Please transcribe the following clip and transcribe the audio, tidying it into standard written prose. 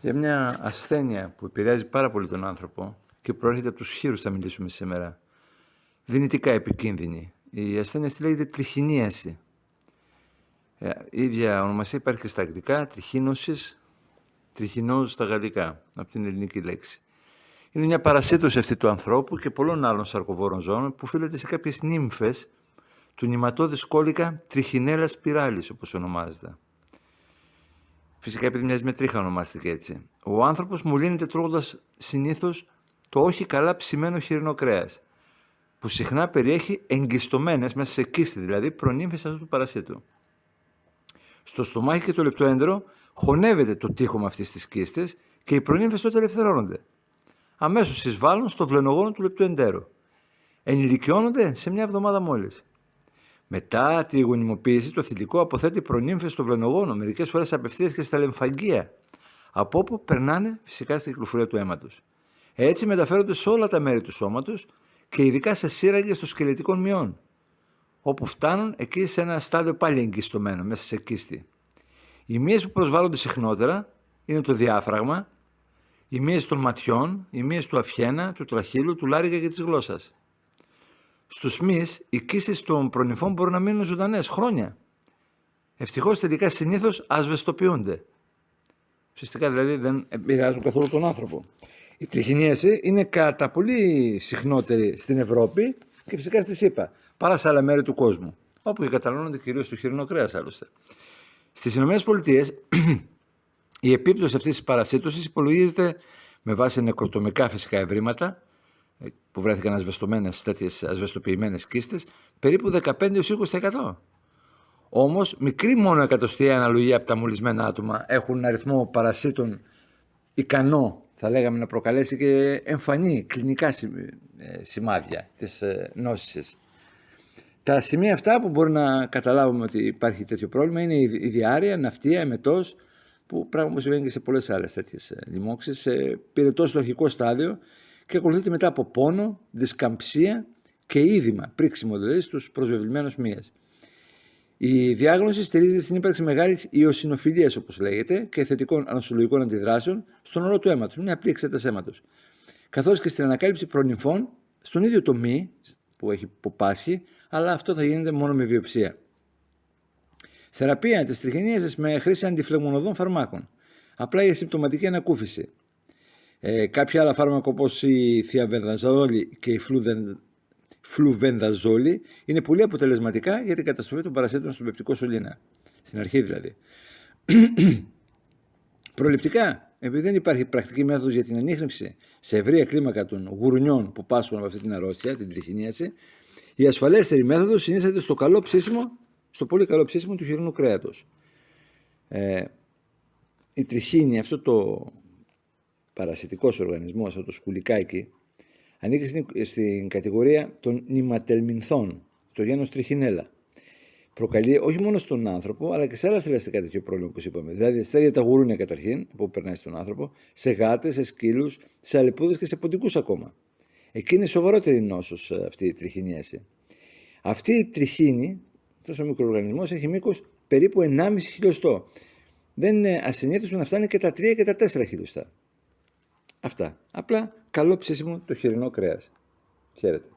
Για μια ασθένεια που επηρεάζει πάρα πολύ τον άνθρωπο και προέρχεται από τους χείρους, θα μιλήσουμε σήμερα. Δυνητικά επικίνδυνη. Η ασθένεια αυτή λέγεται τριχινίαση. Η ίδια ονομασία υπάρχει και στα αγγλικά, τριχίνωσης, τριχινόζ στα γαλλικά, από την ελληνική λέξη. Είναι μια παρασίτωση αυτή του ανθρώπου και πολλών άλλων σαρκοβόρων ζώων που οφείλεται σε κάποιες νύμφες του νηματώδες κόλικα τριχινέλα σπιράλης, όπως ονομάζεται. Φυσικά επειδή μοιάζει με τρίχα ονομάστηκε έτσι. Ο άνθρωπος μολύνεται τρώγοντας συνήθως το όχι καλά ψημένο χοιρινό κρέας, που συχνά περιέχει εγκιστωμένες, μέσα σε κίστη δηλαδή, προνύμφες αυτού του παρασίτου. Στο στομάχι και το λεπτοέντερο χωνεύεται το τείχομα αυτής της κίστης και οι προνύμφες τότε ελευθερώνονται. Αμέσως εισβάλλουν στο βλενογόνο του λεπτοεντέρου. Ενηλικιώνονται σε μια εβδομάδα μόλις. Μετά τη γονιμοποίηση, το θηλυκό αποθέτει προνύμφες στο βλενογόνο, μερικές φορές απευθείας και στα λεμφαγγεία, από όπου περνάνε φυσικά στην κυκλοφορία του αίματος. Έτσι μεταφέρονται σε όλα τα μέρη του σώματος και ειδικά σε σύραγγες των σκελετικών μειών, όπου φτάνουν εκεί σε ένα στάδιο πάλι εγκιστωμένο, μέσα σε κίστη. Οι μύες που προσβάλλονται συχνότερα είναι το διάφραγμα, οι μύες των ματιών, οι μύες του αυχένα, του τραχύλου, του λάρυγα και της γλώσσας. Στους μυς, οι κίστες των προνυμφών μπορούν να μείνουν ζωντανές χρόνια. Ευτυχώς τελικά συνήθως ασβεστοποιούνται. Ουσιαστικά δηλαδή δεν επηρεάζουν καθόλου τον άνθρωπο. Η τριχινίαση είναι κατά πολύ συχνότερη στην Ευρώπη και φυσικά στη ΣΥΠΑ, παρά σε άλλα μέρη του κόσμου, όπου καταναλώνονται κυρίως το χοιρινό κρέας άλλωστε. Στις ΗΠΑ η επίπτωση αυτής της παρασίτωσης υπολογίζεται με βάση νεκροτομικά φυσικά ευρήματα, που βρέθηκαν ασβεστωμένες τέτοιες ασβεστοποιημένες κίστες, περίπου 15-20%. Όμως, μικρή μόνο εκατοστιαία αναλογία από τα μολυσμένα άτομα έχουν αριθμό παρασίτων ικανό, θα λέγαμε, να προκαλέσει και εμφανή κλινικά σημάδια της νόσης. Τα σημεία αυτά που μπορεί να καταλάβουμε ότι υπάρχει τέτοιο πρόβλημα είναι η διάρρεια, ναυτία, εμετός, που πράγμα που συμβαίνει και σε πολλές άλλες τέτοιες λοιμώξεις, σε πυρετό στο στάδιο, και ακολουθείται μετά από πόνο, δισκαμψία και είδημα, πρίξιμο δηλαδή στους προσβεβλημένους μύες. Η διάγνωση στηρίζεται στην ύπαρξη μεγάλης ιοσινοφιλίας, όπως λέγεται, και θετικών ανοσολογικών αντιδράσεων στον όρο του αίματος, μια απλή εξέταση αίματος, καθώς και στην ανακάλυψη προνυμφών στον ίδιο το μυ που έχει πάσχει, αλλά αυτό θα γίνεται μόνο με βιοψία. Θεραπεία της τριχινίασης με χρήση αντιφλεγμονωδών φαρμάκων, απλά για συμπτωματική ανακούφιση. Κάποια άλλα φάρμακα όπως η θιαβενδαζόλη και η φλουβενδαζόλη είναι πολύ αποτελεσματικά για την καταστροφή των παρασίτων στον πεπτικό σωλήνα. Στην αρχή δηλαδή. Προληπτικά, επειδή δεν υπάρχει πρακτική μέθοδος για την ανίχνευση σε ευρεία κλίμακα των γουρουνιών που πάσχουν από αυτή την αρρώστια, την τριχινίαση, η ασφαλέστερη μέθοδος συνίσταται στο πολύ καλό ψήσιμο του χοιρινού κρέατος. Η τριχίνη, αυτό το παρασιτικός οργανισμός, αυτό το σκουλικάκι, ανήκει στην κατηγορία των νηματελμινθών, το γένος τριχινέλα. Προκαλεί όχι μόνο στον άνθρωπο, αλλά και σε άλλα θηλαστικά τέτοιο πρόβλημα, όπως είπαμε. Δηλαδή, στα ίδια τα γουρούνια καταρχήν, που περνάει στον άνθρωπο, σε γάτες, σε σκύλους, σε αλεπούδες και σε ποντικούς ακόμα. Εκεί είναι σοβαρότερη νόσος αυτή η τριχινίαση. Αυτή η τριχίνη, αυτός ο μικροοργανισμός, έχει μήκος περίπου 1,5 χιλιοστό. Δεν είναι ασυνήθιστο να φτάνει και τα 3 και τα 4 χιλιοστά. Αυτά. Απλά καλό ψήσιμο το χοιρινό κρέας. Χαίρετε.